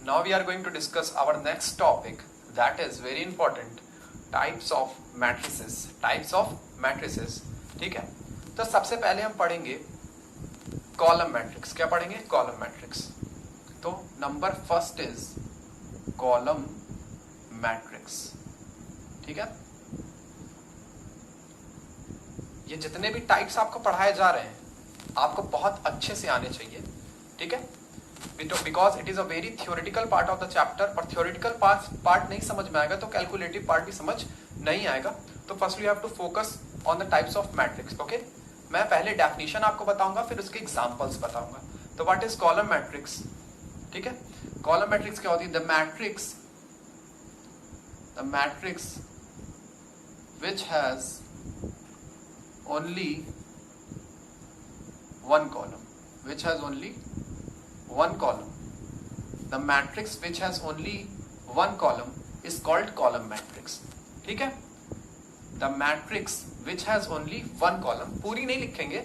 Now we are going to discuss our next topic, that is very important, types of matrices. Types of matrices. ठीक है, तो सबसे पहले हम पढ़ेंगे कॉलम मैट्रिक्स. क्या पढ़ेंगे? Column matrix. तो number first is column matrix. ठीक है, ये जितने भी टाइप्स आपको पढ़ाए जा रहे हैं आपको बहुत अच्छे से आने चाहिए. ठीक है, because it is a very theoretical part of the chapter. और थियोरिटिकल पार्ट नहीं समझ में आएगा तो कैलकुलेटिव पार्ट भी समझ नहीं आएगा. तो first you have to focus on the types of matrix. Okay, मैं पहले डेफिनेशन आपको बताऊंगा फिर उसके एग्जांपल्स बताऊंगा. तो व्हाट इज कॉलम मैट्रिक्स? ठीक है, कॉलम मैट्रिक्स क्या होती है? The matrix which has only one column. Which has only one column. The matrix which has only one column is called column matrix. ठीक है, the matrix which has only one column. पूरी नहीं लिखेंगे,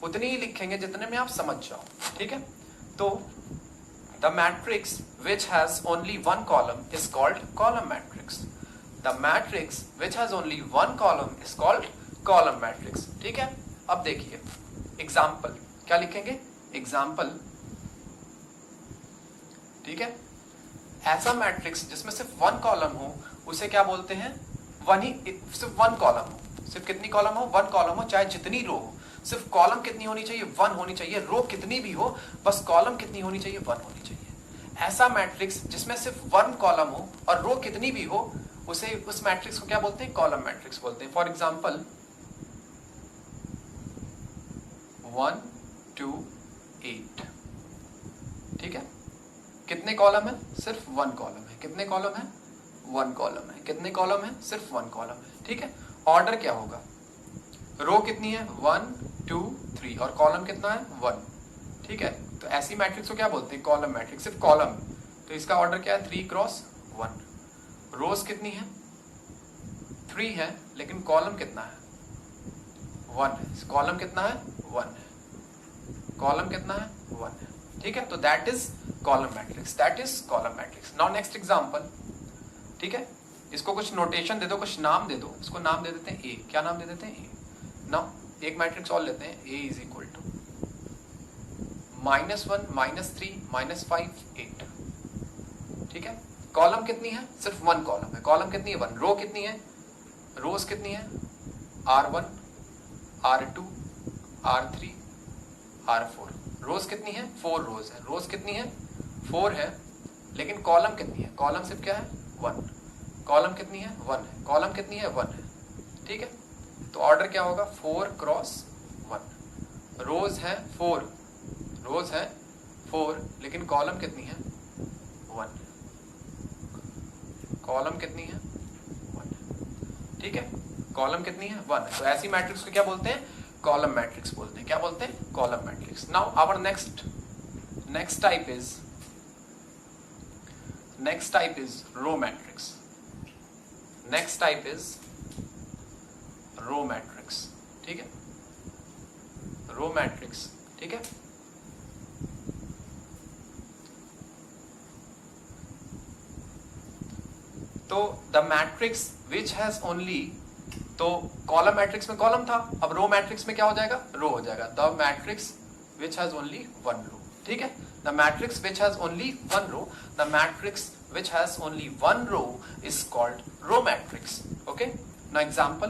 उतनी ही लिखेंगे जितने में आप समझ जाओ. ठीक है, तो the matrix which has only one column is called column matrix. The matrix which has only one column is called column matrix. ठीक है, अब देखिए एग्जाम्पल क्या लिखेंगे? एग्जाम्पल. ठीक है, ऐसा मैट्रिक्स जिसमें सिर्फ वन कॉलम हो उसे क्या बोलते हैं? सिर्फ वन कॉलम हो. सिर्फ कितनी कॉलम हो? वन कॉलम हो, चाहे जितनी रो हो. सिर्फ कॉलम कितनी होनी चाहिए? वन होनी चाहिए. रो कितनी भी हो, बस कॉलम कितनी होनी चाहिए? वन होनी चाहिए. ऐसा मैट्रिक्स जिसमें सिर्फ वन कॉलम हो और रो कितनी भी हो उसे, उस मैट्रिक्स को क्या बोलते हैं? कॉलम मैट्रिक्स बोलते हैं. For example 1 2 8. ठीक है, कितने कॉलम है? सिर्फ वन कॉलम है. कितने कॉलम है? वन कॉलम है. कितने कॉलम है? सिर्फ वन कॉलम है. ठीक है, ऑर्डर क्या होगा? रो कितनी है? 1 2 3 और कॉलम कितना है? 1. ठीक है, तो ऐसी मैट्रिक्स को क्या बोलते हैं? Column matrix. सिर्फ कॉलम, तो इसका ऑर्डर क्या है? 3 क्रॉस 1. रोज कितनी है? 3 है, लेकिन कॉलम कितना है? 1 है. कॉलम कितना है? 1 है. कॉलम कितना है? 1 है. ठीक है, तो that is column matrix. That is column matrix. Now next example. ठीक है, इसको कुछ नोटेशन दे दो, कुछ नाम दे दो. इसको नाम दे देते हैं ए. क्या नाम दे देते हैं? ए. नाउ एक मैट्रिक्स और लेते हैं. ए इज इक्वल टू -1 -3 -5 8. ठीक है, कॉलम कितनी है? सिर्फ वन कॉलम है. कॉलम कितनी है? 1. रो कितनी है? रोज कितनी है? R1 R2 R3 R4. रोज कितनी है? 4 रोज है. रोज कितनी है? 4 है, लेकिन कॉलम कितनी है? कॉलम सिर्फ क्या है? 1. कॉलम कितनी है? 1 है. कॉलम कितनी है? 1 है. ठीक है, तो ऑर्डर क्या होगा? 4 क्रॉस 1. रोज है 4. रोज है 4, लेकिन कॉलम कितनी है? 1. कॉलम कितनी है? 1 है. ठीक है, कॉलम कितनी है? 1 है. तो ऐसी मैट्रिक्स को क्या बोलते हैं? कॉलम मैट्रिक्स बोलते हैं. क्या बोलते हैं? Column matrix. Now our next type is row matrix. Next type is row matrix. ठीक है, रो मैट्रिक्स. ठीक है, तो the matrix which has only, तो कॉलम मैट्रिक्स में कॉलम था, अब रो मैट्रिक्स में क्या हो जाएगा? रो हो जाएगा. The matrix which has only one row. ठीक है, the matrix which has only one row. The matrix which has only one row is called row matrix. Okay, now example.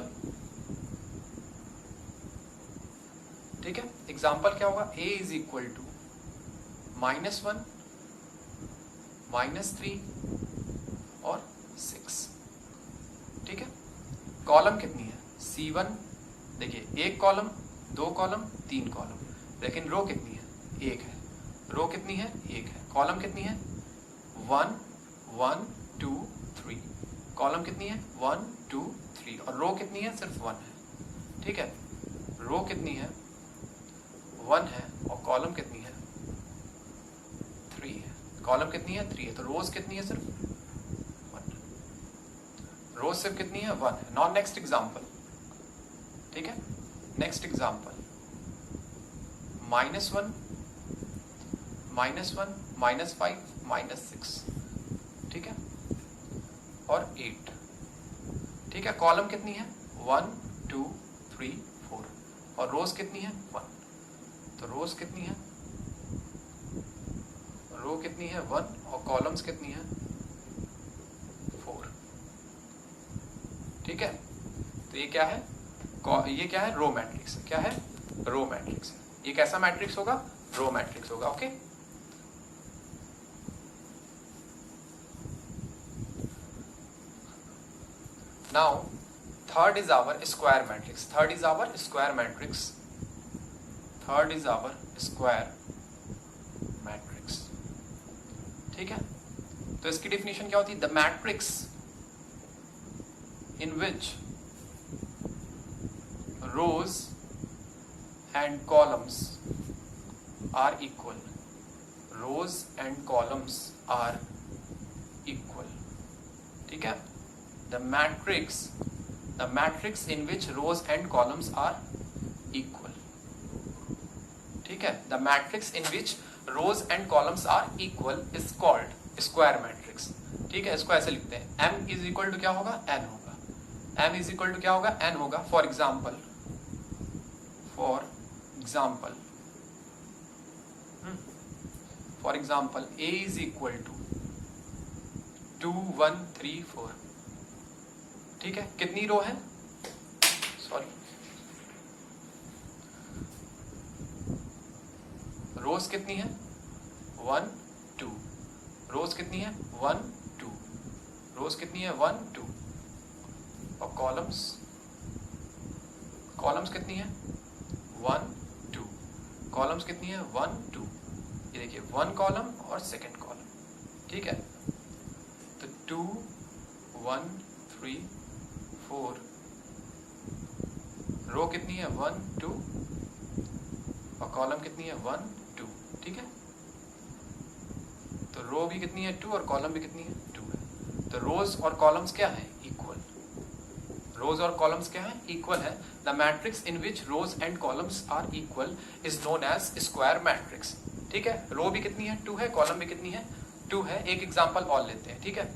ठीक है, एग्जांपल क्या होगा? ए इज इक्वल टू -1 -3 और 6. ठीक है, column कितनी है? C1. देखिए, एक कॉलम, 2 कॉलम, 3 कॉलम, लेकिन रो कितनी है? 1 है. रो कितनी है? 1 है. कॉलम कितनी है? 1 1 2 3. कॉलम कितनी है? 1 2 3 और रो कितनी है? सिर्फ 1 है. ठीक है, रो कितनी है? 1 है और कॉलम कितनी है? 3 है. कॉलम कितनी है? 3 है. तो रोज कितनी है? सिर्फ रोज सिर्फ कितनी है? 1 है. Now next example. ठीक है, नेक्स्ट एग्जांपल. -1 -1 -5 -6. ठीक है, और 8, ठीक है। कॉलम कितनी है 1 2 3 4 और रोज कितनी है 1, तो रोज कितनी है, रो कितनी है 1 और कॉलम्स कितनी है 4, ठीक है। तो ये क्या है, ये क्या है रो मैट्रिक्स, क्या है रो मैट्रिक्स। ये कैसा मैट्रिक्स होगा, रो मैट्रिक्स होगा, okay. Now, third is our square matrix. Third is our square matrix. Third is our square matrix. ठीक है, तो इसकी definition क्या होती है, the matrix in which rows and columns are equal. Rows and columns are equal. ठीक है, the matrix in which rows and columns are equal. ठीक है, the matrix in which rows and columns are equal is called square matrix. ठीक है, इसको ऐसे लिखते हैं, m is equal to क्या होगा, n होगा, m is equal to क्या होगा, n होगा। for example a is equal to 2 1 3 4, ठीक है। कितनी रो है, सॉरी रोज कितनी है 1 2, रोज कितनी है 1 2, रोज कितनी है 1 2 और कॉलम्स कितनी है 1 2, कॉलम्स कितनी है 1 2, ये देखिए 1 कॉलम और सेकंड कॉलम, ठीक है। तो 2 1 3 4, रो कितनी है 1 2 और कॉलम कितनी है 1 2, ठीक है। तो रो भी कितनी है 2 और कॉलम भी कितनी है 2 है। तो रोज और कॉलम्स क्या है इक्वल, रोज और कॉलम्स क्या है इक्वल है। The matrix in which rows and columns are equal is known as square matrix, ठीक है। रो भी कितनी है 2 है, कॉलम भी कितनी है 2 है। एक एग्जांपल और लेते हैं, ठीक है,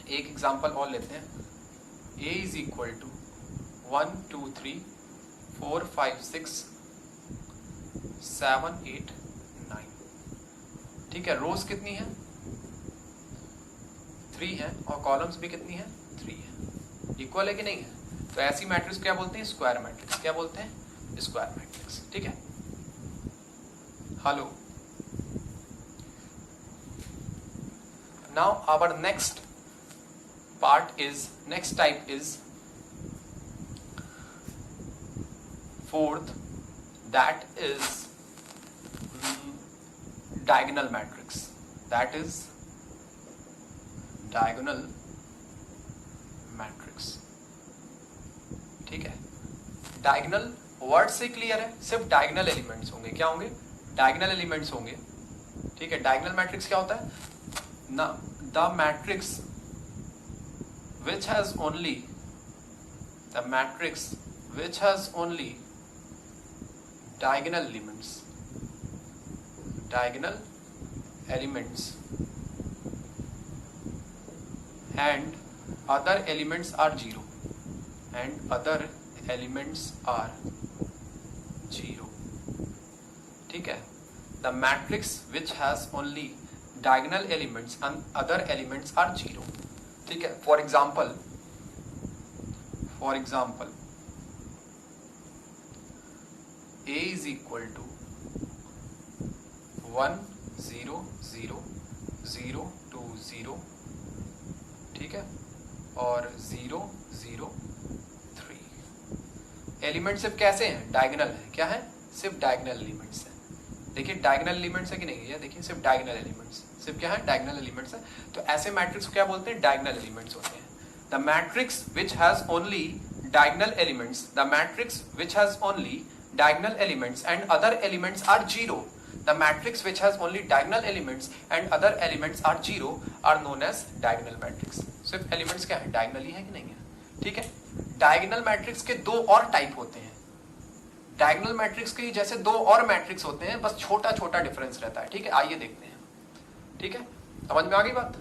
एक एग्जांपल और लेते हैं। a इज इक्वल टू 1 2 3 4 5 6 7 8 9, ठीक है। रोज कितनी है 3 है और कॉलम्स भी कितनी है 3 है, इक्वल है कि नहीं है। तो ऐसी मैट्रिक्स क्या बोलते हैं, स्क्वायर मैट्रिक्स, क्या बोलते हैं स्क्वायर मैट्रिक्स, ठीक है। Hello, now our next type is fourth, that is diagonal matrix. That is diagonal matrix, ठीक है। डायगोनल वर्ड से क्लियर है, सिर्फ डायगोनल एलिमेंट्स होंगे, क्या होंगे डायगोनल एलिमेंट्स होंगे, ठीक है। डायगोनल मैट्रिक्स क्या होता है ना, the matrix which has only diagonal elements and other elements are zero, ठीक है। the matrix which has only diagonal elements and other elements are zero, ठीक है। For example a is equal to 1 0 0 0 2 0, ठीक है, और 0 0 3। एलिमेंट सिर्फ कैसे हैं, डायगोनल है, क्या है सिर्फ डायगोनल एलिमेंट्स है। देखिए डायगोनल एलिमेंट्स है कि नहीं है, देखिए सिर्फ डायगोनल एलिमेंट्स, सिर्फ क्या है डायगोनल एलिमेंट्स है। तो ऐसे मैट्रिक्स को क्या बोलते हैं, डायगोनल एलिमेंट्स होते हैं। The matrix which has only diagonal elements, the matrix which has only diagonal elements and other elements are zero, the matrix which has only diagonal elements and other elements are zero are known as diagonal matrix। सिर्फ elements क्या है, diagonal ही है कि नहीं है, ठीक है। Diagonal matrix के दो और टाइप होते हैं, डायगोनल मैट्रिक्स के जैसे दो और मैट्रिक्स होते हैं, बस छोटा छोटा डिफरेंस रहता है, ठीक है। आइए देखते हैं, ठीक है। समझ में आ गई बात?